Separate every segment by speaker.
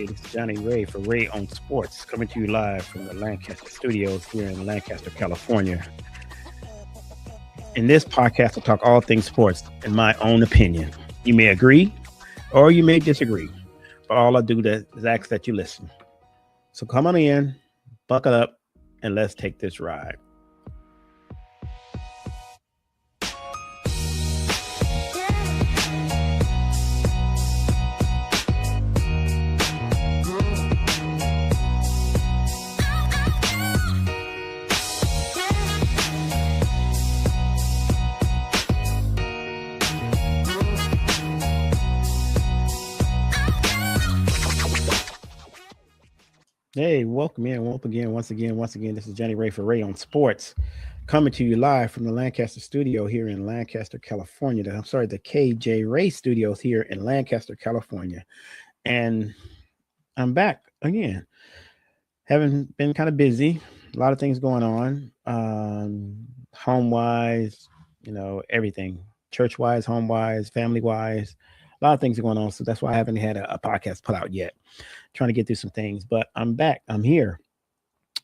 Speaker 1: This is Johnny Ray for Ray on Sports, coming to you live from the Lancaster studios here in Lancaster, California. In this podcast, I talk all things sports in my own opinion. You may agree or you may disagree, but all I do is ask that you listen. So come on in, buckle up, and let's take this ride. Hey, welcome in. Once again. This is Johnny Ray for Ray on Sports, coming to you live from the Lancaster studio here in Lancaster, California. The KJ Ray studios here in Lancaster, California. And I'm back again. Haven't been kind of busy. A lot of things going on. Home wise, everything. Church wise, home wise, family wise. A lot of things are going on. So that's why I haven't had a podcast put out yet. Trying to get through some things, but I'm back. I'm here.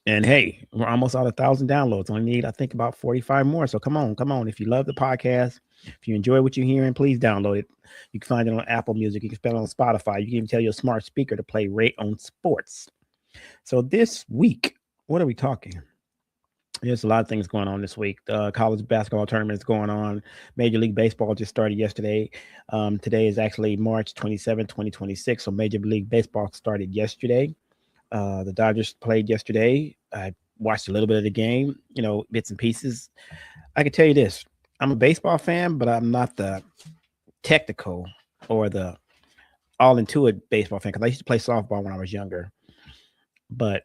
Speaker 1: And hey, we're almost at 1,000 downloads. Only need, I think, about 45 more. So come on. If you love the podcast, if you enjoy what you're hearing, please download it. You can find it on Apple Music. You can spell it on Spotify. You can even tell your smart speaker to play Ray on Sports. So this week, what are we talking? There's a lot of things going on this week. The college basketball tournament is going on. Major League Baseball just started yesterday. Today is actually March 27, 2026. So Major League Baseball started yesterday. The Dodgers played yesterday. I watched a little bit of the game, bits and pieces. I can tell you this. I'm a baseball fan, but I'm not the technical or the all-into-it baseball fan because I used to play softball when I was younger. But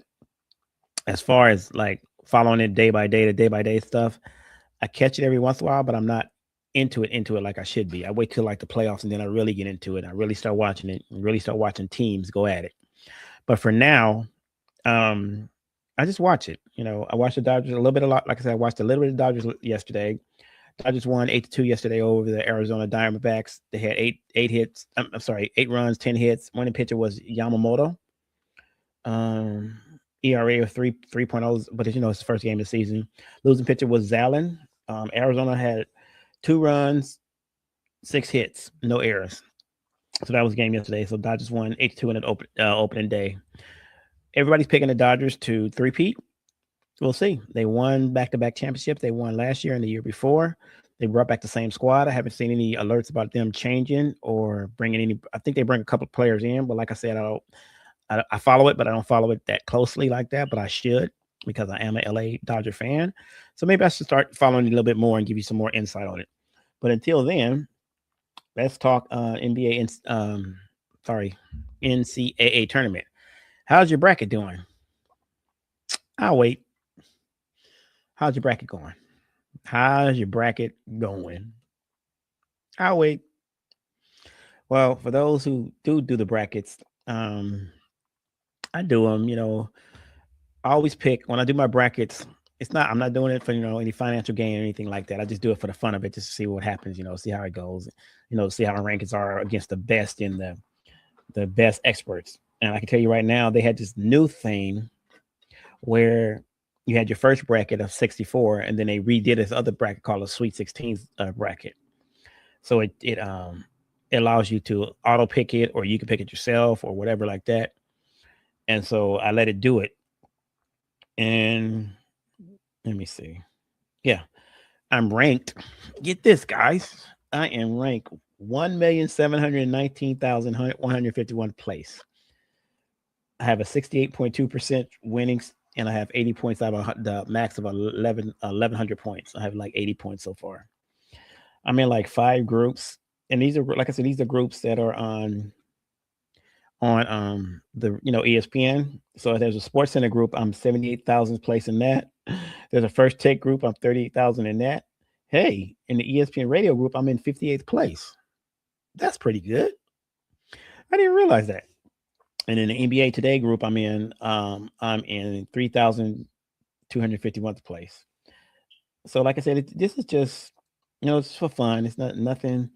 Speaker 1: as far as like following it day by day, the day-by-day stuff, I catch it every once in a while, but I'm not into it like I should be. I wait till like the playoffs and then I really get into it. I really start watching it and really start watching teams go at it. But for now, I just watch it. I watched the Dodgers like I said, I watched a little bit of the Dodgers yesterday. Dodgers won 8-2 yesterday over the Arizona Diamondbacks. They had eight runs, 10 hits. Winning pitcher was Yamamoto. ERA of 3.0, but it's the first game of the season. Losing pitcher was Zalin. Arizona had 2 runs, 6 hits, no errors. So that was the game yesterday. So Dodgers won 8-2 in the opening day. Everybody's picking the Dodgers to three-peat. We'll see. They won back-to-back championships. They won last year and the year before. They brought back the same squad. I haven't seen any alerts about them changing or bringing any. I think they bring a couple of players in, but like I said, I follow it, but I don't follow it that closely like that, but I should because I am a LA Dodger fan. So maybe I should start following it a little bit more and give you some more insight on it. But until then, let's talk NCAA tournament. How's your bracket doing? I'll wait. How's your bracket going? I'll wait. Well, for those who do the brackets, I do them, I always pick when I do my brackets. I'm not doing it for, any financial gain or anything like that. I just do it for the fun of it, just to see what happens, see how it goes, see how the rankings are against the best in the best experts. And I can tell you right now, they had this new thing where you had your first bracket of 64, and then they redid this other bracket called a Sweet 16 bracket. So it allows you to auto pick it, or you can pick it yourself or whatever like that. And so I let it do it. And let me see. Yeah, I'm ranked. Get this, guys. I am ranked 1,719,151 place. I have a 68.2% winnings, and I have 80 points out of the max of 1,100 points. I have like 80 points so far. I'm in like 5 groups, and these are, like I said, these are groups that are on the ESPN. So there's a Sports Center group. I'm 78,000 place in that. There's a First Take group. I'm 38,000 in that. Hey, in the ESPN radio group, I'm in 58th place. That's pretty good. I didn't realize that. And in the NBA Today group, I'm in 3,251th place. So like I said, this is just, it's for fun. It's nothing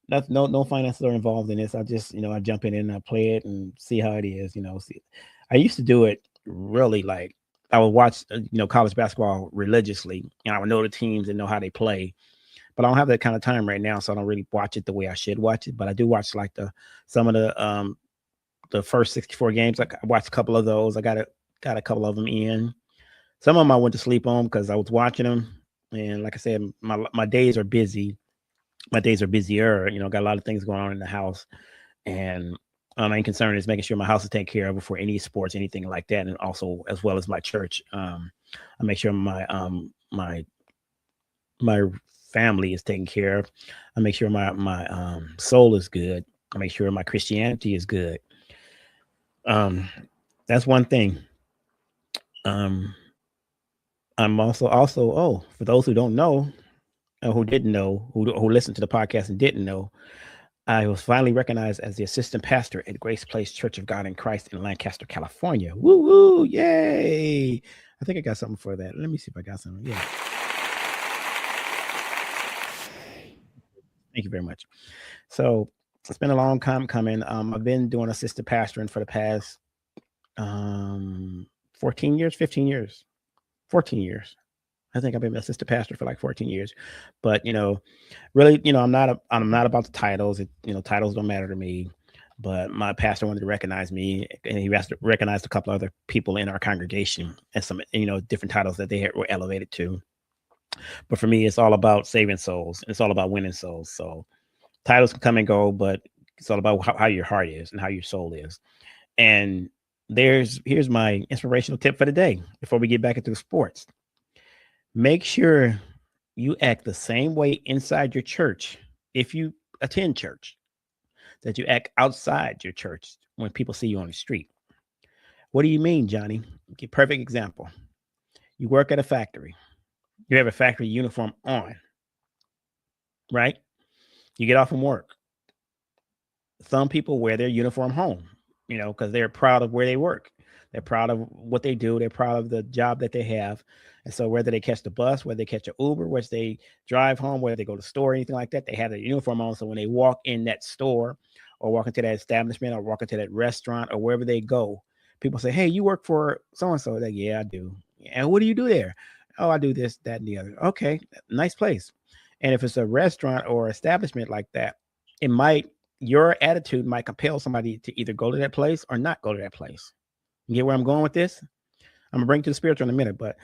Speaker 1: That's no finances are involved in this. I just, I jump in and I play it and see how it is. See, I used to do it really like I would watch, college basketball religiously, and I would know the teams and know how they play. But I don't have that kind of time right now, so I don't really watch it the way I should watch it. But I do watch like some of the first 64 games. Like I watched a couple of those. I got a couple of them in. Some of them I went to sleep on because I was watching them. And like I said, my days are busy. My days are busier. Got a lot of things going on in the house, and my main concern is making sure my house is taken care of before any sports, anything like that, and also as well as my church. I make sure my family is taken care of. I make sure my soul is good. I make sure my Christianity is good. Um, that's one thing. Um, I'm also for those who don't know, or who didn't know, who listened to the podcast and didn't know, I was finally recognized as the assistant pastor at Grace Place Church of God in Christ in Lancaster, California. Woo woo! Yay! I think I got something for that. Let me see if I got something. Yeah. Thank you very much. So it's been a long time coming. I've been doing assistant pastoring for the past 14 years, 15 years, 14 years. I think I've been assistant pastor for like 14 years. But really, I'm not about the titles. Titles don't matter to me. But my pastor wanted to recognize me, and he recognized a couple other people in our congregation and some, different titles that were elevated to. But for me, it's all about saving souls. It's all about winning souls. So titles can come and go, but it's all about how your heart is and how your soul is. And here's my inspirational tip for the day before we get back into the sports. Make sure you act the same way inside your church if you attend church that you act outside your church when people see you on the street. What do you mean, Johnny? Okay, perfect example. You work at a factory. You have a factory uniform on, right? You get off from work. Some people wear their uniform home, because they're proud of where they work. They're proud of what they do. They're proud of the job that they have. And so whether they catch the bus, whether they catch an Uber, whether they drive home, whether they go to the store, anything like that, they have their uniform on. So when they walk in that store or walk into that establishment or walk into that restaurant or wherever they go, people say, hey, you work for so-and-so. Like, yeah, I do. And what do you do there? Oh, I do this, that, and the other. Okay, nice place. And if it's a restaurant or establishment like that, your attitude might compel somebody to either go to that place or not go to that place. You get where I'm going with this? I'm gonna bring to the spiritual in a minute, but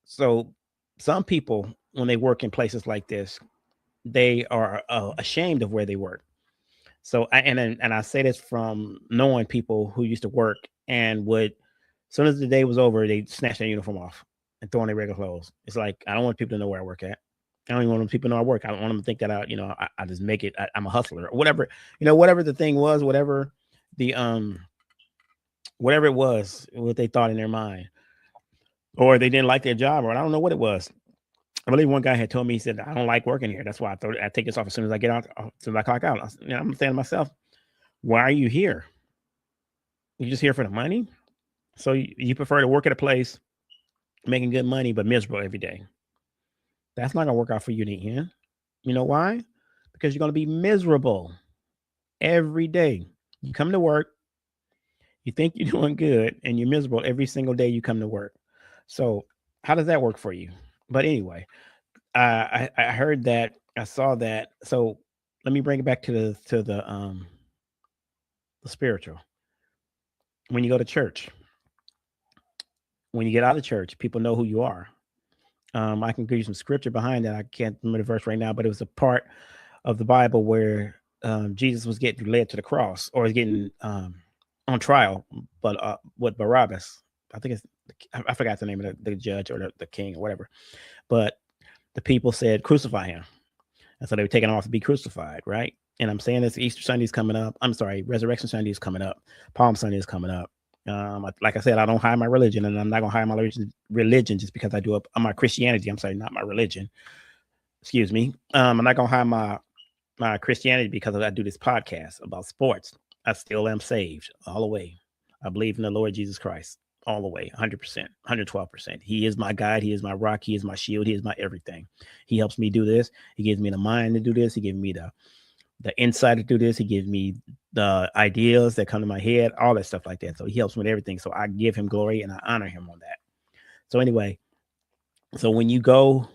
Speaker 1: so some people, when they work in places like this, they are ashamed of where they work. So I say this from knowing people who used to work and would, as soon as the day was over, they snatch their uniform off and throw on their regular clothes. It's like, I don't want people to know where I work at. I don't even want people to know I work. I don't want them to think that I just make it. I'm a hustler or whatever. Whatever the thing was, whatever it was, what they thought in their mind, or they didn't like their job, or I don't know what it was. I believe one guy had told me, he said, I don't like working here. That's why I take this off as soon as I get out, as soon as I clock out. I'm saying to myself, why are you here? You just here for the money? So you prefer to work at a place making good money, but miserable every day. That's not going to work out for you in the end. You know why? Because you're going to be miserable every day. You come to work, you think you're doing good, and you're miserable every single day you come to work. So how does that work for you? But anyway, I heard that, I saw that. So let me bring it back to the spiritual. When you go to church, when you get out of church, people know who you are. I can give you some scripture behind that. I can't remember the verse right now, but it was a part of the Bible where Jesus was getting led to the cross, or was getting on trial, but with Barabbas. I think I forgot the name of the judge or the king or whatever. But the people said, crucify him. And so they were taken off to be crucified, right? And I'm saying this, Easter Sunday is coming up. I'm sorry, Resurrection Sunday is coming up. Palm Sunday is coming up. Like I said, I don't hide my religion, and I'm not going to hide my religion just because I do my Christianity. I'm sorry, not my religion. Excuse me. I'm not going to hide my Christianity because I do this podcast about sports. I still am saved all the way. I believe in the Lord Jesus Christ all the way, 100%, 112%. He is my guide. He is my rock. He is my shield. He is my everything. He helps me do this. He gives me the mind to do this. He gives me the insight to do this. He gives me the ideas that come to my head, all that stuff like that. So he helps me with everything. So I give him glory and I honor him on that. So anyway, so when you go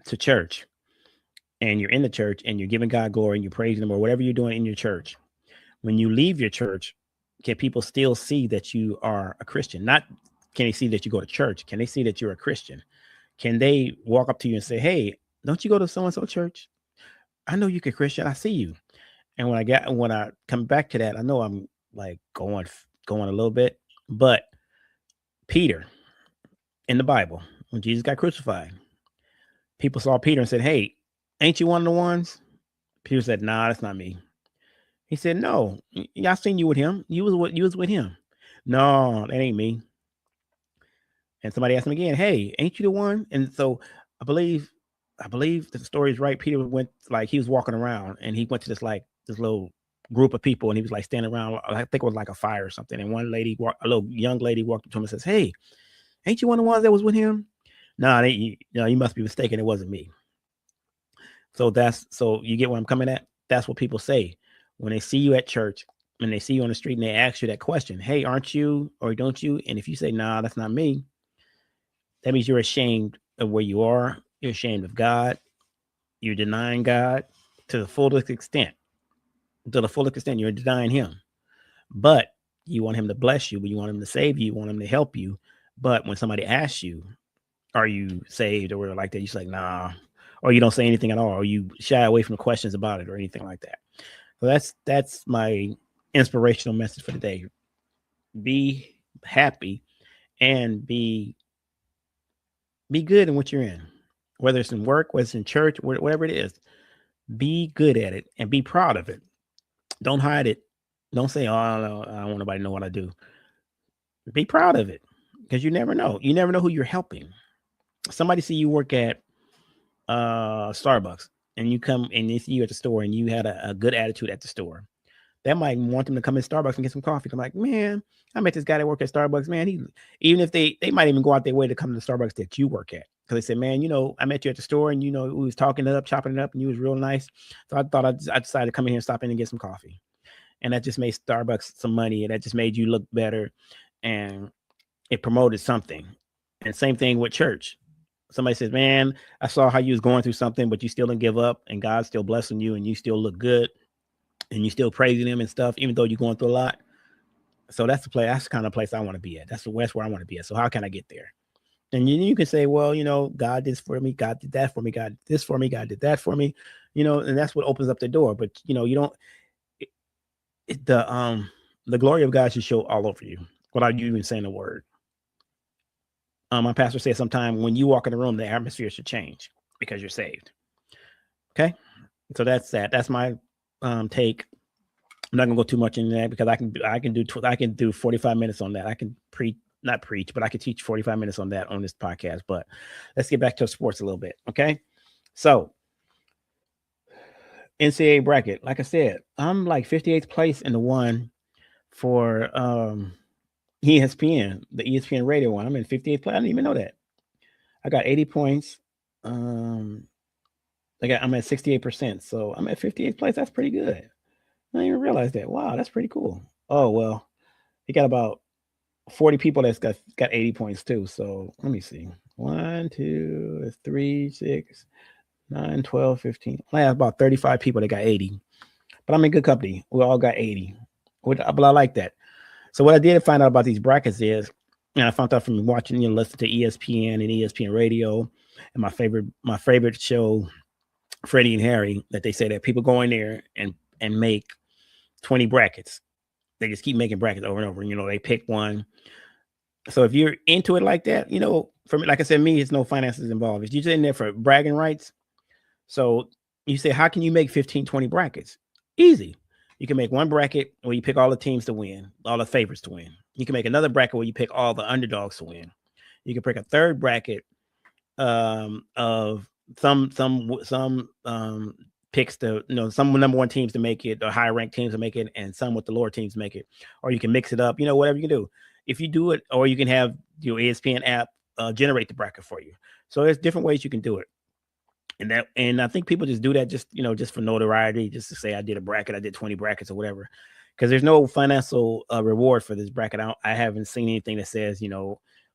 Speaker 1: to church and you're in the church and you're giving God glory and you're praising him or whatever you're doing in your church, when you leave your church, can people still see that you are a Christian? Not can they see that you go to church? Can they see that you're a Christian? Can they walk up to you and say, hey, don't you go to so-and-so church? I know you're a Christian. I see you. And when I come back to that, I know I'm like going a little bit, but Peter in the Bible, when Jesus got crucified, people saw Peter and said, hey, ain't you one of the ones? Peter said, nah, that's not me. He said, no, y'all seen you with him. You was with him. No, that ain't me. And somebody asked him again, hey, ain't you the one? And so I believe the story is right. Peter went, like, he was walking around and he went to this little group of people and he was like standing around. I think it was like a fire or something. And a little young lady walked up to him and says, hey, ain't you one of the ones that was with him? No, you must be mistaken. It wasn't me. So you get where I'm coming at? That's what people say when they see you at church, when they see you on the street and they ask you that question, hey, aren't you, or don't you? And if you say, nah, that's not me, that means you're ashamed of where you are. You're ashamed of God. You're denying God to the fullest extent. To the fullest extent, you're denying him. But you want him to bless you. You want him to save you. You want him to help you. But when somebody asks you, are you saved or like that, you're just like, nah. Or you don't say anything at all. Or you shy away from the questions about it or anything like that. So that's my inspirational message for today. Be happy and be good in what you're in, whether it's in work, whether it's in church, whatever it is. Be good at it and be proud of it. Don't hide it. Don't say, oh, I don't want nobody to know what I do. Be proud of it because you never know. You never know who you're helping. Somebody see you work at Starbucks and you come and they see you at the store and you had a good attitude at the store. That might want them to come in Starbucks and get some coffee. I'm like, man, I met this guy that worked at Starbucks. Man, even if they might even go out their way to come to the Starbucks that you work at. Because they said, man, I met you at the store and, we was talking it up, chopping it up, and you was real nice. So I thought I decided to come in here and stop in and get some coffee. And that just made Starbucks some money. And that just made you look better. And it promoted something. And same thing with church. Somebody says, man, I saw how you was going through something, but you still didn't give up. And God's still blessing you and you still look good. And you still praising him and stuff, even though you're going through a lot. So that's the kind of place I want to be at. That's where I want to be at. So how can I get there? And you can say, well, God did this for me. God did that for me. God did this for me. God did that for me. And that's what opens up the door. But, you don't, the glory of God should show all over you without you even saying a word. My pastor said sometime when you walk in the room, the atmosphere should change because you're saved. Okay. So that's that. That's my take. I'm not gonna go too much into that because I can do 45 minutes on that. I can not preach, but I can teach 45 minutes on that on this podcast. But let's get back to sports a little bit. Okay. So NCAA bracket, like I said, I'm like 58th place in the one for ESPN, the ESPN radio one. I'm in 58th place. I didn't even know that. I got 80 points. I'm at 68%. So I'm at 58th place. That's pretty good. I didn't even realize that. Wow, that's pretty cool. Oh, well, he got about 40 people that's got 80 points too. So let me see. 1, 2, 3, 6, 9, 12, 15. I have about 35 people that got 80. But I'm in good company. We all got 80. But I like that. So what I did find out about these brackets is, and I found out from watching, listening to ESPN and ESPN radio and my favorite show, Freddie and Harry, that they say that people go in there and make 20 brackets. They just keep making brackets over and over. They pick one. So if you're into it like that, for me, like I said, it's no finances involved. If you're just in there for bragging rights. So you say, how can you make 15, 20 brackets? Easy. You can make one bracket where you pick all the teams to win, all the favorites to win. You can make another bracket where you pick all the underdogs to win. You can pick a third bracket of some picks to, some number one teams to make it, or higher ranked teams to make it, and some with the lower teams to make it. Or you can mix it up, whatever you can do. If you do it, or you can have your ESPN app generate the bracket for you. So there's different ways you can do it. And I think people just do that just for notoriety, just to say I did a bracket, I did 20 brackets or whatever, because there's no financial reward for this bracket. I haven't seen anything that says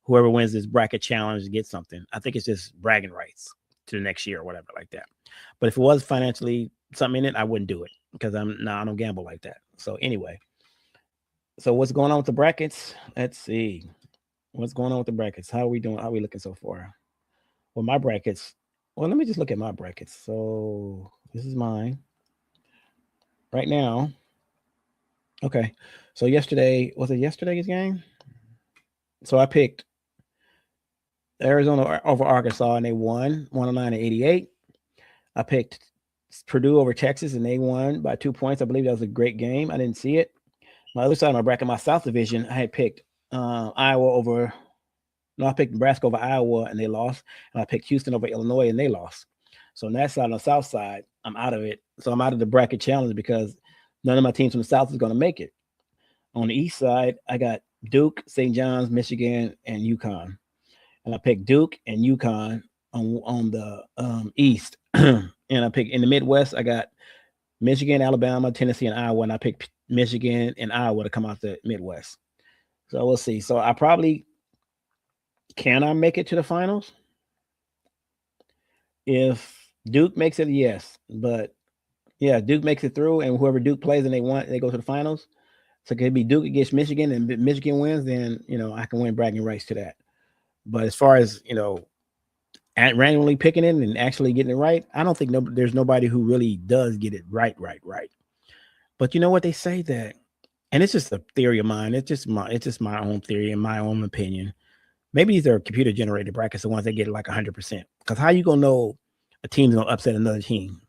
Speaker 1: whoever wins this bracket challenge gets something. I think it's just bragging rights to the next year or whatever like that. But if it was financially something in it, I wouldn't do it because I don't gamble like that. So anyway, so what's going on with the brackets? Let's see what's going on with the brackets. How are we doing? How are we looking so far? Well, my brackets. Well, let me just look at my brackets. So this is mine right now. Okay. So yesterday, was it yesterday's game? So I picked Arizona over Arkansas and they won 109-88. I picked Purdue over Texas and they won by 2 points. I believe that was a great game. I didn't see it. My other side of my bracket, my South Division, I had picked Iowa over. No, I picked Nebraska over Iowa and they lost. And I picked Houston over Illinois and they lost. So on that side, on the South side, I'm out of it. So I'm out of the bracket challenge because none of my teams from the South is going to make it. On the East side, I got Duke, St. John's, Michigan, and UConn. And I picked Duke and UConn on the East. And I picked in the Midwest, I got Michigan, Alabama, Tennessee, and Iowa. And I picked Michigan and Iowa to come out the Midwest. So we'll see. So I probably can I make it to the finals? If Duke makes it, yes. But yeah, Duke makes it through, and whoever Duke plays and they go to the finals. So it could be Duke against Michigan, and Michigan wins, then I can win bragging rights to that. But as far as randomly picking it and actually getting it right, I don't think there's nobody who really does get it right. But you know what they say that, and it's just a theory of mine. It's just my own theory and my own opinion. Maybe these are computer generated brackets, the ones that get it like 100%. Because how you gonna know a team's gonna upset another team,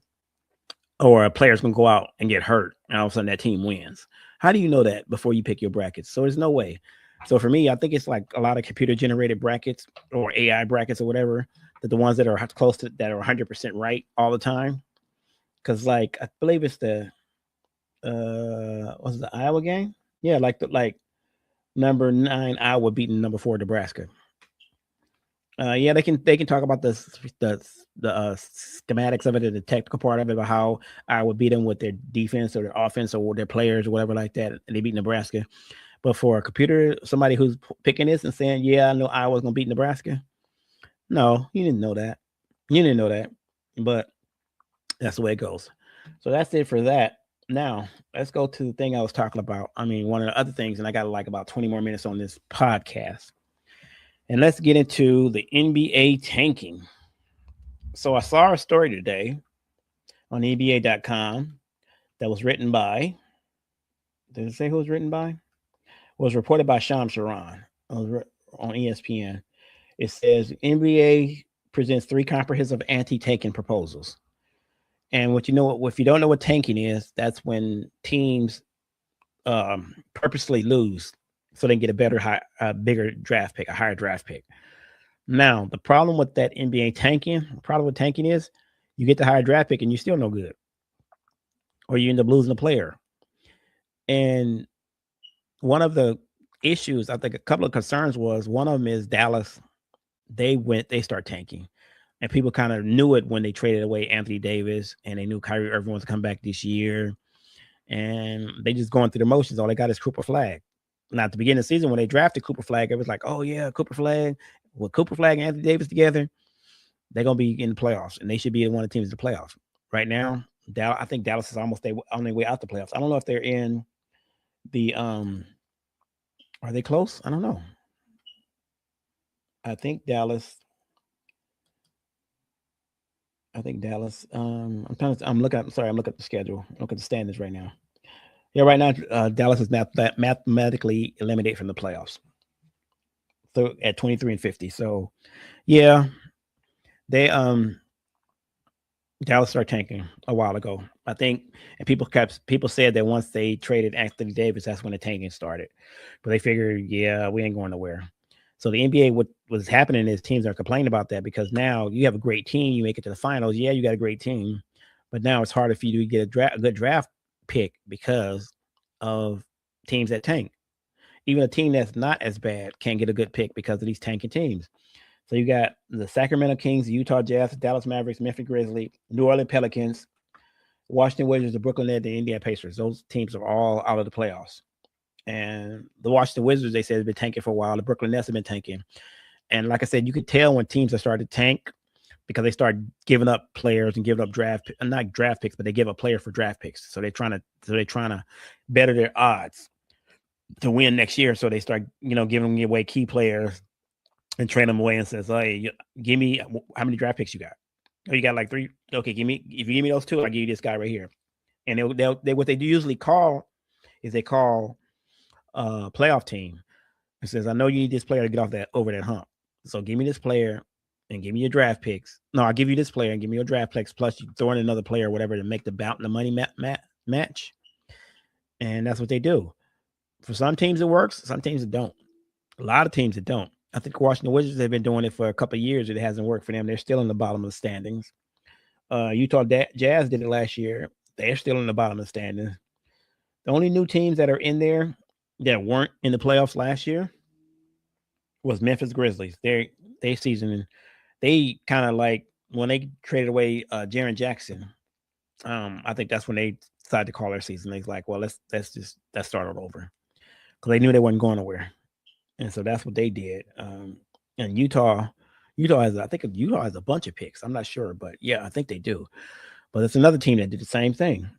Speaker 1: or a player's gonna go out and get hurt, and all of a sudden that team wins? How do you know that before you pick your brackets? So there's no way. So for me, I think it's like a lot of computer generated brackets or AI brackets or whatever, that the ones that are close to that are 100% right all the time. Because like I believe it's the was it the Iowa game? Yeah, like number 9 Iowa beating number 4 Nebraska. Yeah, they can talk about the schematics of it and the technical part of it, about how Iowa beat them with their defense or their offense or their players or whatever like that, and they beat Nebraska. But for a computer, somebody who's picking this and saying, "Yeah, I know Iowa's gonna beat Nebraska," no, you didn't know that. You didn't know that, but that's the way it goes. So that's it for that. Now let's go to the thing I was talking about. I mean, one of the other things, and I got like about 20 more minutes on this podcast. And let's get into the NBA tanking. So I saw a story today on NBA.com that was written by, did it say who was written by? It was reported by Shams Sharon on ESPN. It says NBA presents 3 comprehensive anti-tanking proposals. And if you don't know what tanking is, that's when teams purposely lose so they can get a bigger draft pick, a higher draft pick. Now, the problem with that NBA tanking is you get the higher draft pick and you're still no good, or you end up losing a player. And one of the issues, I think a couple of concerns was, one of them is Dallas. They start tanking, and people kind of knew it when they traded away Anthony Davis, and they knew Kyrie Irving was to come back this year, and they just going through the motions. All they got is Cooper Flag. Now, at the beginning of the season, when they drafted Cooper Flag, it was like, oh yeah, Cooper Flag. With Cooper Flag and Anthony Davis together, they're gonna be in the playoffs, and they should be one of the teams in the playoffs. Right now, I think Dallas is almost on their way out the playoffs. I don't know if they're in the are they close? I don't know. I think Dallas. I'm looking at the schedule. Look at the standings right now. Yeah, right now Dallas is mathematically eliminated from the playoffs. So at 23-50. So yeah, they Dallas started tanking a while ago, I think, and people said that once they traded Anthony Davis, that's when the tanking started. But they figured, yeah, we ain't going nowhere. So the NBA, what was happening is teams are complaining about that, because now you have a great team, you make it to the finals. Yeah, you got a great team, but now it's harder for you to get a good draft pick because of teams that tank. Even a team that's not as bad can't get a good pick because of these tanking teams. So you got the Sacramento Kings, the Utah Jazz, the Dallas Mavericks, Memphis Grizzlies, New Orleans Pelicans, Washington Wizards, the Brooklyn Nets, the Indiana Pacers. Those teams are all out of the playoffs. And the Washington Wizards, they said, have been tanking for a while. The Brooklyn Nets have been tanking. And like I said, you could tell when teams are starting to tank because they start giving up players and giving up not draft picks, but they give up players for draft picks. So they're trying to better their odds to win next year. So they start, giving away key players and trade them away and says, hey, give me how many draft picks you got? Oh, you got like 3. Okay, if you give me those 2, I'll give you this guy right here. And they what they do usually call is they call playoff team and says, I know you need this player to get over that hump. So give me this player and give me your draft picks. No, I'll give you this player and give me your draft picks. Plus you throw in another player or whatever to make the money match. And that's what they do. For some teams it works. Some teams it don't. A lot of teams it don't. I think Washington Wizards have been doing it for a couple of years. It hasn't worked for them. They're still in the bottom of the standings. Utah Jazz did it last year. They're still in the bottom of the standings. The only new teams that are in there that weren't in the playoffs last year was Memphis Grizzlies. Their season, they kind of like when they traded away Jaren Jackson. I think that's when they decided to call their season. They're like, well, let's start it over because they knew they wasn't going nowhere, and so that's what they did. And Utah has a bunch of picks. I'm not sure, but yeah, I think they do. But it's another team that did the same thing.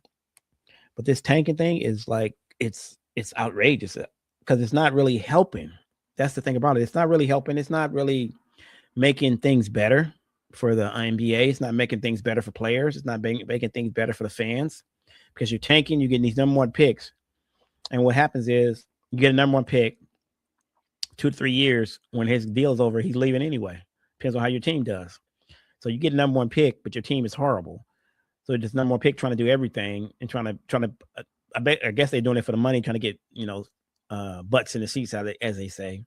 Speaker 1: But this tanking thing is like it's outrageous because it's not really helping. That's the thing about it. It's not really helping. It's not really making things better for the NBA. It's not making things better for players. It's not making things better for the fans because you're tanking. You're getting these number 1 picks, and what happens is you get a number 1 pick. 2 to 3 years when his deal's over, he's leaving anyway. Depends on how your team does. So you get a number 1 pick, but your team is horrible. So this number 1 pick trying to do everything and trying to. I guess they're doing it for the money, trying to get butts in the seats, as they say.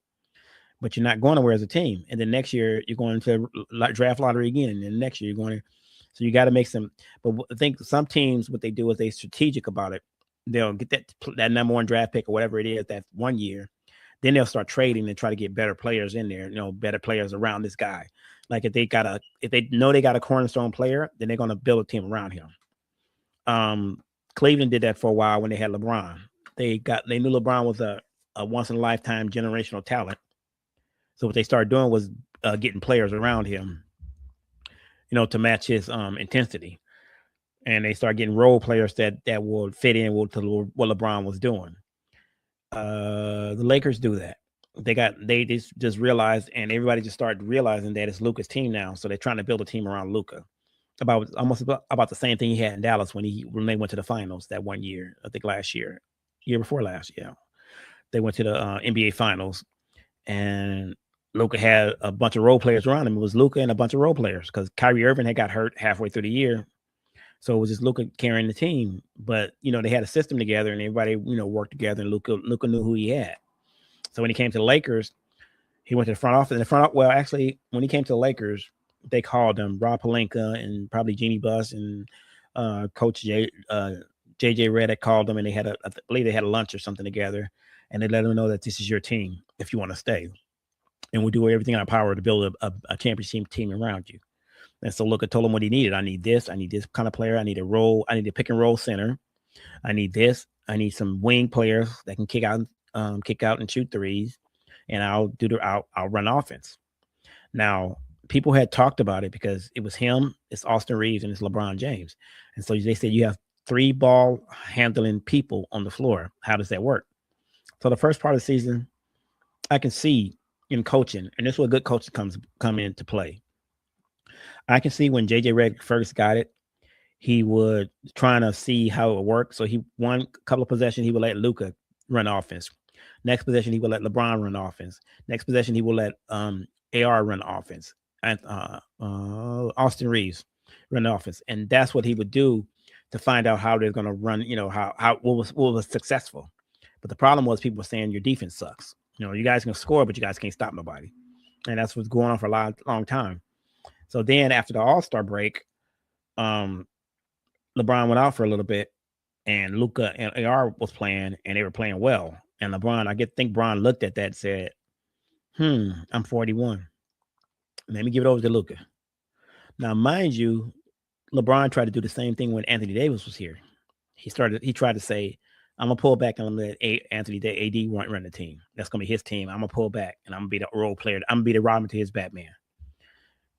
Speaker 1: But you're not going nowhere as a team. And then next year you're going to draft lottery again, and then next year you're going to. So you got to make some. But I think some teams, what they do is they strategic about it. They'll get that number 1 draft pick or whatever it is that 1 year. Then they'll start trading and try to get better players in there, better players around this guy. Like if they know they got a cornerstone player, then they're going to build a team around him. Cleveland did that for a while when they had LeBron. They knew LeBron was a once in a lifetime generational talent. So what they started doing was getting players around him, to match his intensity. And they started getting role players that would fit in with what LeBron was doing. The Lakers do that. They just realized, and everybody just started realizing that it's Luka's team now. So they're trying to build a team around Luka. Almost about the same thing he had in Dallas when they went to the finals that 1 year. I think year before last, yeah. They went to the NBA finals, and Luka had a bunch of role players around him. It was Luka and a bunch of role players because Kyrie Irving had got hurt halfway through the year. So it was just Luka carrying the team. But, they had a system together and everybody, worked together, and Luka knew who he had. So when he came to the Lakers, he went to the front office. Well, actually, when he came to the Lakers, they called him Rob Pelinka and probably Jeannie Buss and Coach JJ Redick called them, and I believe they had a lunch or something together, and they let him know that this is your team if you want to stay. And we'll do everything in our power to build a championship team around you. And so Luka told him what he needed. I need this kind of player. I need a pick and roll center. I need this. I need some wing players that can kick out and shoot threes. And I'll run offense. Now, people had talked about it because it was him, it's Austin Reeves, and it's LeBron James. And so they said you have 3 ball handling people on the floor. How does that work? So the first part of the season, I can see in coaching, and this is where good coaching come into play. I can see when JJ Redick first got it, he would trying to see how it would work. So he won a couple of possessions, he would let Luka run offense. Next possession, he would let LeBron run offense. Next possession, he will let AR run offense. And Austin Reeves run offense. And that's what he would do to find out how they're going to run, what was successful. But the problem was people were saying your defense sucks. You guys can score, but you guys can't stop nobody. And that's what's going on for a long time. So then after the All-Star break, LeBron went out for a little bit, and Luka and AR was playing, and they were playing well. And LeBron, think Bron looked at that and said, I'm 41. Let me give it over to Luka. Now, mind you, LeBron tried to do the same thing when Anthony Davis was here. He tried to say, I'm gonna pull back and I'm gonna let AD run the team. That's gonna be his team. I'm gonna pull back and I'm gonna be the role player. I'm gonna be the Robin to his Batman.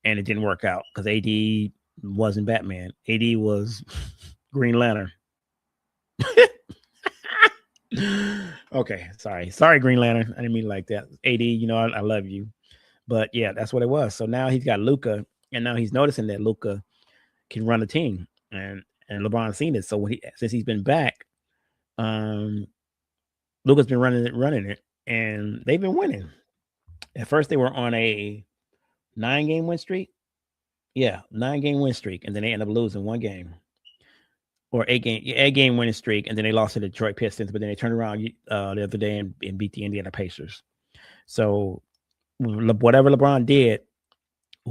Speaker 1: And it didn't work out because AD wasn't Batman. AD was Green Lantern. Okay, sorry, Green Lantern. I didn't mean like that. AD, I love you, but yeah, that's what it was. So now he's got Luka, and now he's noticing that Luka can run a team, and LeBron's seen it. So since he's been back, um, Luka's been running it, and they've been winning. At first, they were on a 9-game win streak. Yeah, 9-game win streak, and then they end up losing one game. Or 8-game winning streak, and then they lost to the Detroit Pistons. But then they turned around the other day and beat the Indiana Pacers. So whatever LeBron did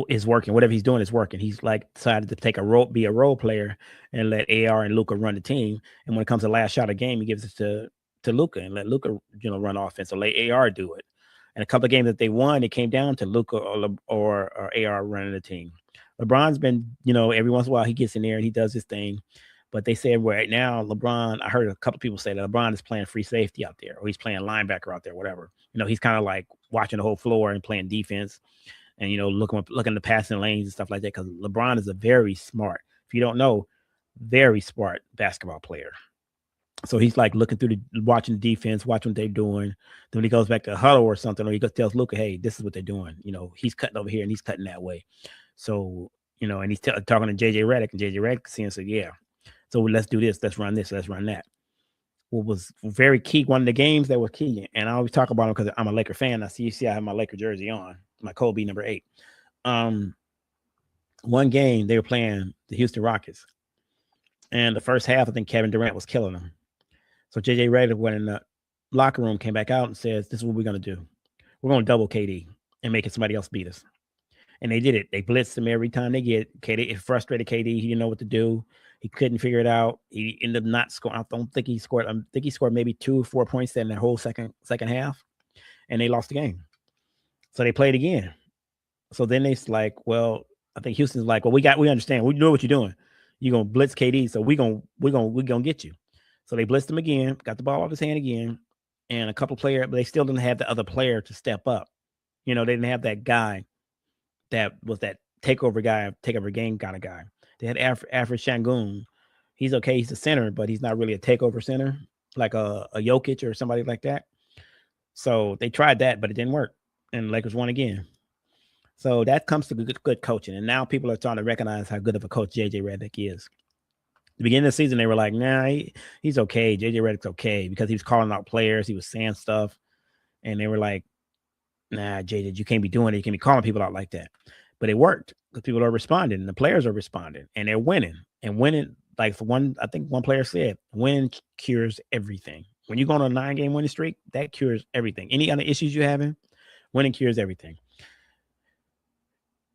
Speaker 1: is working. Whatever he's doing is working. He's like decided to be a role player and let AR and Luka run the team. And when it comes to last shot of game, he gives it to Luka and let Luka run offense or let AR do it. And a couple of games that they won, it came down to Luka or AR running the team. LeBron's been, every once in a while he gets in there and he does his thing. But they said right now, LeBron, I heard a couple of people say that LeBron is playing free safety out there, or he's playing linebacker out there, whatever. He's kind of like watching the whole floor and playing defense and, looking the passing lanes and stuff like that. Because LeBron is a very smart, if you don't know, very smart basketball player. So he's like looking through watching the defense, watching what they're doing. Then when he goes back to a huddle or something, or he tells Luka, hey, this is what they're doing. He's cutting over here and he's cutting that way. So, and he's talking to JJ Redick, and JJ Redick said, yeah. So let's do this. Let's run this. Let's run that. What was very key, one of the games that was key, and I always talk about them because I'm a Laker fan. I see I have my Laker jersey on, my Kobe number 8. One game they were playing the Houston Rockets, and the first half, I think Kevin Durant was killing them. So JJ Redick went in the locker room, came back out, and says, "This is what we're gonna do. We're gonna double KD and make it somebody else beat us." And they did it. They blitzed him every time they get KD. It frustrated KD. He didn't know what to do. He couldn't figure it out. He ended up not scoring. I don't think he scored. I think he scored maybe 2 or 4 points in that whole second half, and they lost the game. So they played again. So then it's like, well, I think Houston's like, well, we understand. We know what you're doing. You're gonna blitz KD, so we're gonna get you. So they blitzed him again, got the ball off his hand again, and a couple players, but they still didn't have the other player to step up. They didn't have that guy that was that takeover game kind of guy. They had Alfred Şengün. He's okay. He's a center, but he's not really a takeover center like a Jokic or somebody like that. So they tried that, but it didn't work. And the Lakers won again. So that comes to good coaching. And now people are starting to recognize how good of a coach JJ Redick is. The beginning of the season, they were like, nah, he's okay. JJ Redick's okay because he was calling out players. He was saying stuff. And they were like, nah, JJ, you can't be doing it. You can't be calling people out like that. But it worked because people are responding and the players are responding and they're winning. And winning, like I think one player said, win cures everything. When you go on a 9-game winning streak, that cures everything. Any other issues you're having, winning cures everything.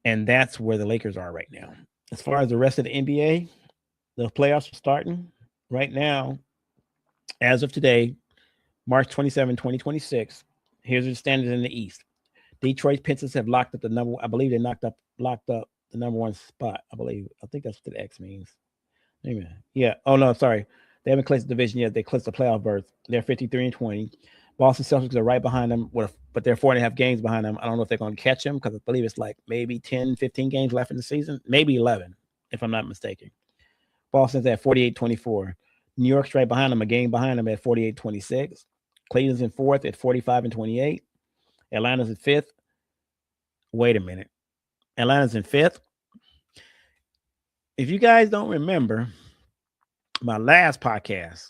Speaker 1: And that's where the Lakers are right now. As far as the rest of the NBA, the playoffs are starting right now. As of today, March 27, 2026, here's the standings in the East. Detroit Pistons have locked up I believe they locked up the number 1 spot. I think that's what the X means. Amen. Yeah. Oh no, sorry. They haven't clinched the division yet. They clinched the playoff berth. They're 53-20. Boston Celtics are right behind them, but they're 4.5 games behind them. I don't know if they're going to catch them because I believe it's like maybe 10, 15 games left in the season, maybe 11, if I'm not mistaken. Boston's at 48-24. New York's right behind them, a game behind them at 48-26. Cleveland's in 4th at 45-28. Atlanta's in 5th. Wait a minute. Atlanta's in 5th. If you guys don't remember my last podcast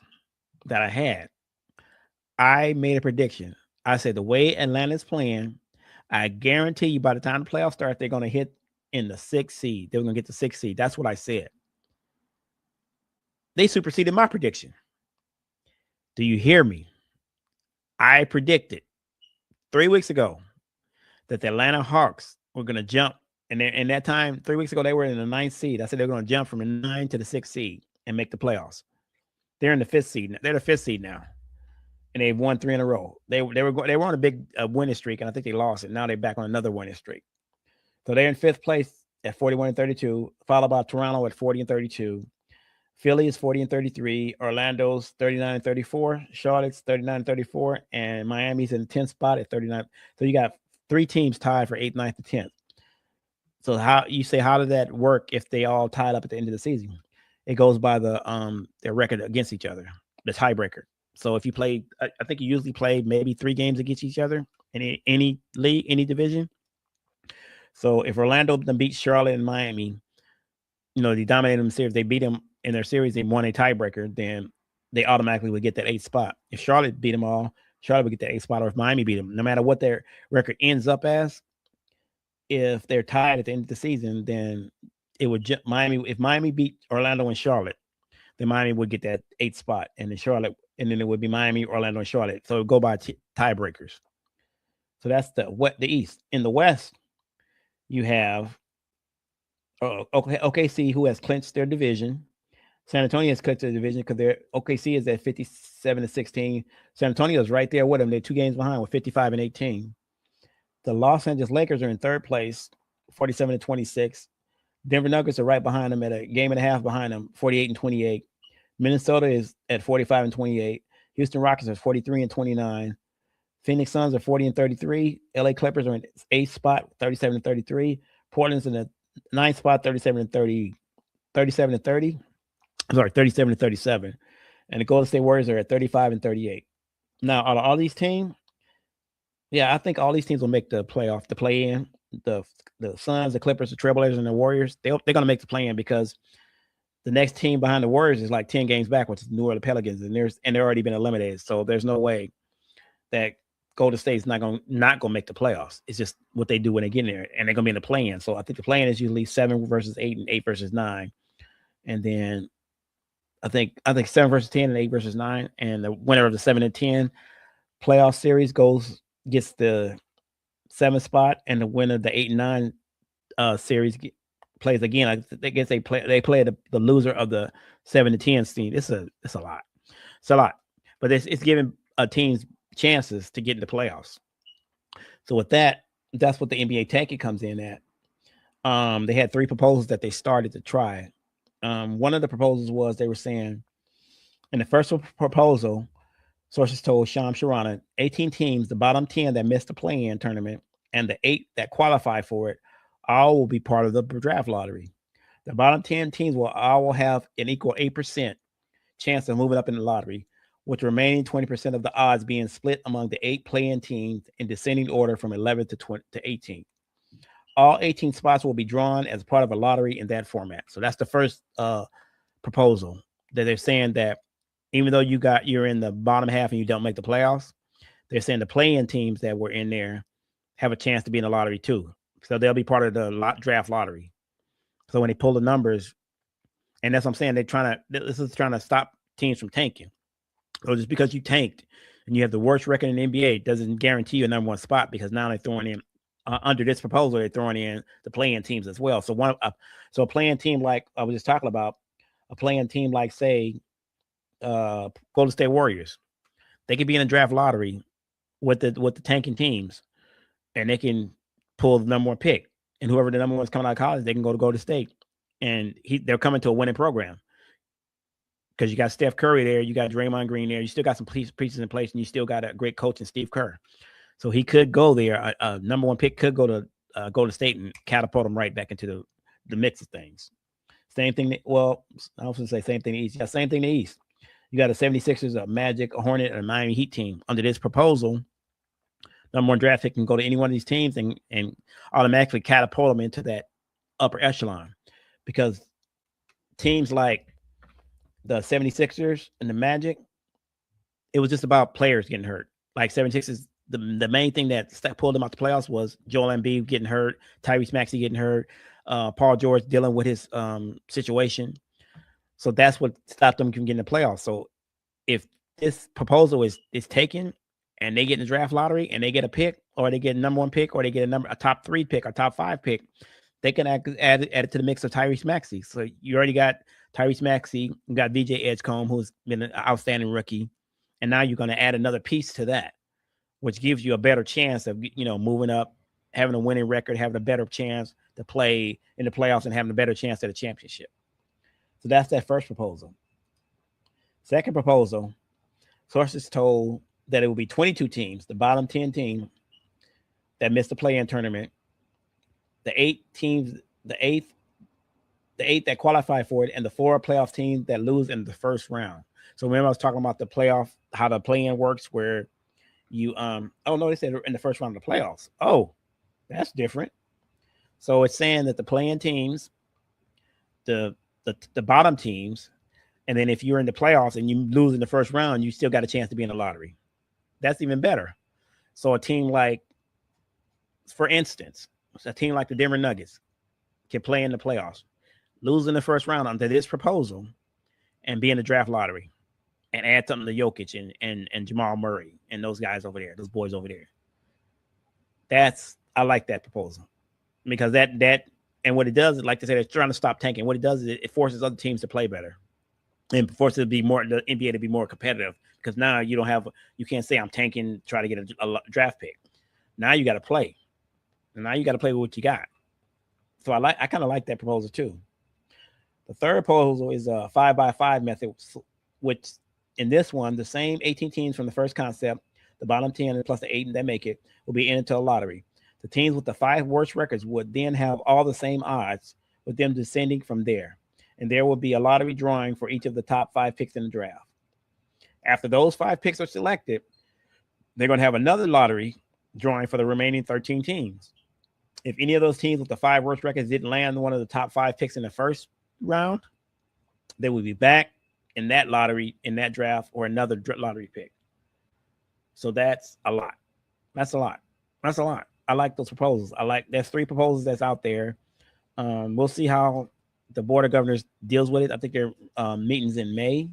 Speaker 1: that I had, I made a prediction. I said the way Atlanta's playing, I guarantee you by the time the playoffs start, they're going to hit in the 6th seed. They're going to get the 6th seed. That's what I said. They superseded my prediction. Do you hear me? I predicted 3 weeks ago that the Atlanta Hawks were going to jump. And in that time, 3 weeks ago, they were in the 9th seed. I said they're going to jump from the 9 to the 6th seed and make the playoffs. They're in the 5th seed. They're the 5th seed now. And they've won 3 in a row. They were on a big winning streak, and I think they lost it. Now they're back on another winning streak. So they're in fifth place at 41-32, followed by Toronto at 40-32. Philly is 40-33. Orlando's 39-34. Charlotte's 39-34. And Miami's in the 10th spot at 39. So you got three teams tied for 8th, 9th, and 10th. So how did that work if they all tied up at the end of the season? It goes by their record against each other, the tiebreaker. So if you play, I think you usually play maybe 3 games against each other in any league, any division. So if Orlando then beats Charlotte and Miami, they dominated them series, they beat them in their series, they won a tiebreaker, then they automatically would get that 8th spot. If Charlotte beat them all, Charlotte would get that 8th spot, or if Miami beat them, no matter what their record ends up as, if they're tied at the end of the season, then it would Miami. If Miami beat Orlando and Charlotte, then Miami would get that 8th spot, and then Charlotte, and then it would be Miami, Orlando, and Charlotte. So it would go by tiebreakers. So that's the East. In the West, you have OKC, who has clinched their division. San Antonio has clinched their division because OKC is at 57-16. San Antonio is right there with them. They're 2 games behind with 55-18. The Los Angeles Lakers are in 3rd place, 47-26. Denver Nuggets are right behind them at a game and a half behind them, 48-28. Minnesota is at 45-28. Houston Rockets are 43-29. Phoenix Suns are 40-33. LA Clippers are in 8th spot, 37-33. Portland's in the 9th spot, 37-30. I'm sorry, 37-37. And the Golden State Warriors are at 35-38. Now, out of all these teams, I think all these teams will make the playoff, the play-in. The Suns, the Clippers, the Trailblazers, and the Warriors, they're going to make the play-in because the next team behind the Warriors is like 10 games back, which is New Orleans Pelicans, and they're already been eliminated. So there's no way that Golden State's not going to make the playoffs. It's just what they do when they get in there, and they're going to be in the play-in. So I think the play-in is usually 7 versus 8 and 8 versus 9, and then I think 7 versus 10 and 8 versus 9, and the winner of the 7 and 10 playoff series gets the 7th spot, and the winner of the 8 and 9 series plays again. I guess they play the loser of the 7 to 10 team. It's a lot. It's a lot, but it's giving teams chances to get into playoffs. So with that's what the NBA tanking comes in at. They had 3 proposals that they started to try. One of the proposals was they were saying in the first proposal, sources told Shams Charania, 18 teams, the bottom 10 that missed the play-in tournament, and the 8 that qualify for it, all will be part of the draft lottery. The bottom 10 teams will have an equal 8% chance of moving up in the lottery, with the remaining 20% of the odds being split among the 8 play-in teams in descending order from 11 to 18. All 18 spots will be drawn as part of a lottery in that format. So that's the first proposal, that they're saying that even though you're in the bottom half and you don't make the playoffs, they're saying the play-in teams that were in there have a chance to be in the lottery too. So they'll be part of the draft lottery. So when they pull the numbers, and that's what I'm saying, this is trying to stop teams from tanking. So just because you tanked and you have the worst record in the NBA doesn't guarantee you a number 1 spot, because now they're throwing in under this proposal, they're throwing in the play-in teams as well. So a play-in team like I was just talking about, a play-in team like say Golden State Warriors, they could be in a draft lottery with the tanking teams, and they can pull the number 1 pick, and whoever the number 1 is coming out of college, they can go to Golden State, and they're coming to a winning program. Because you got Steph Curry there, you got Draymond Green there, you still got some pieces in place, and you still got a great coach in Steve Kerr. So he could go there. A number 1 pick could go to Golden State and catapult him right back into the mix of things. Same thing. I was going to say same thing to East. Yeah, same thing to East. You got a 76ers, a Magic, a Hornet, and a Miami Heat team. Under this proposal, number 1 draft pick can go to any one of these teams and automatically catapult them into that upper echelon. Because teams like the 76ers and the Magic, it was just about players getting hurt. Like 76ers, the main thing that pulled them out the playoffs was Joel Embiid getting hurt, Tyrese Maxey getting hurt, Paul George dealing with his situation. So that's what stopped them from getting the playoffs. So if this proposal is taken and they get in the draft lottery and they get a pick, or they get a number 1 pick, or they get a top 3 pick or top 5 pick, they can add it to the mix of Tyrese Maxey. So you already got Tyrese Maxey, you got VJ Edgecombe, who's been an outstanding rookie, and now you're going to add another piece to that, which gives you a better chance of moving up, having a winning record, having a better chance to play in the playoffs, and having a better chance at a championship. So that's that first proposal. Second proposal, sources told that it will be 22 teams, the bottom 10 teams that missed the play-in tournament, the eight that qualify for it, and the 4 playoff teams that lose in the first round. So remember I was talking about the playoff, how the play-in works, where you they said in the first round of the playoffs. Oh, that's different. So it's saying that the play-in teams, the bottom teams, and then if you're in the playoffs and you lose in the first round, you still got a chance to be in the lottery. That's even better. So a team like, for instance, a team like the Denver Nuggets can play in the playoffs, lose in the first round under this proposal, and be in the draft lottery, and add something to Jokic and Jamal Murray and those guys over there, those boys over there. I like that proposal, because that and what it does is, like I said, it's trying to stop tanking. What it does is it forces other teams to play better, and forces the NBA to be more competitive, because now you can't say I'm tanking, try to get a draft pick. Now you got to play. And now you got to play with what you got. So I kind of like that proposal too. The third proposal is a 5x5 method, which in this one, the same 18 teams from the first concept, the bottom 10 plus the 8 that make it, will be entered into a lottery. The teams with the 5 worst records would then have all the same odds, with them descending from there. And there will be a lottery drawing for each of the top 5 picks in the draft. After those 5 picks are selected, they're going to have another lottery drawing for the remaining 13 teams. If any of those teams with the 5 worst records didn't land one of the top 5 picks in the first round, they will be back in that lottery, in that draft, or another lottery pick. So that's a lot. That's a lot. I like those proposals. There's 3 proposals that's out there. We'll see how the Board of Governors deals with it. I think their meetings in May.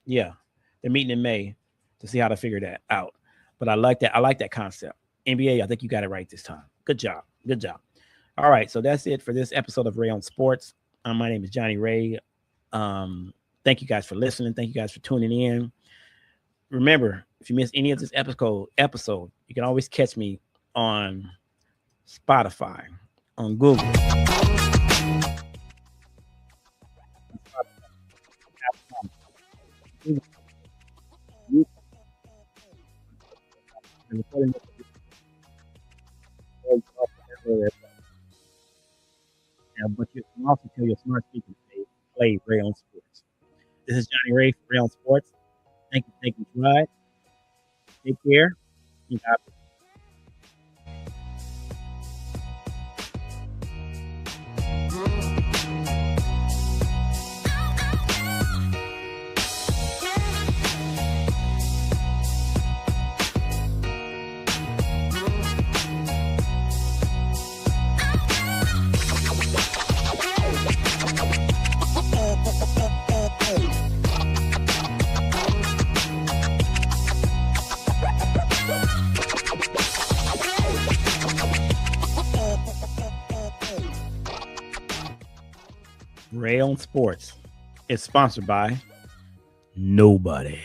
Speaker 1: Yeah, they're meeting in May to see how to figure that out. But I like that. I like that concept. NBA, I think you got it right this time. Good job. All right, so that's it for this episode of Ray on Sports. My name is Johnny Ray. Thank you guys for listening. Thank you guys for tuning in. Remember, if you missed any of this episode, you can always catch me on Spotify, on Google, but you can also tell your smart speaker to play Ray on Sports. This is Johnny Ray for Ray on Sports. Thank you for taking the ride. Take care. And God bless. Ray on Sports is sponsored by nobody.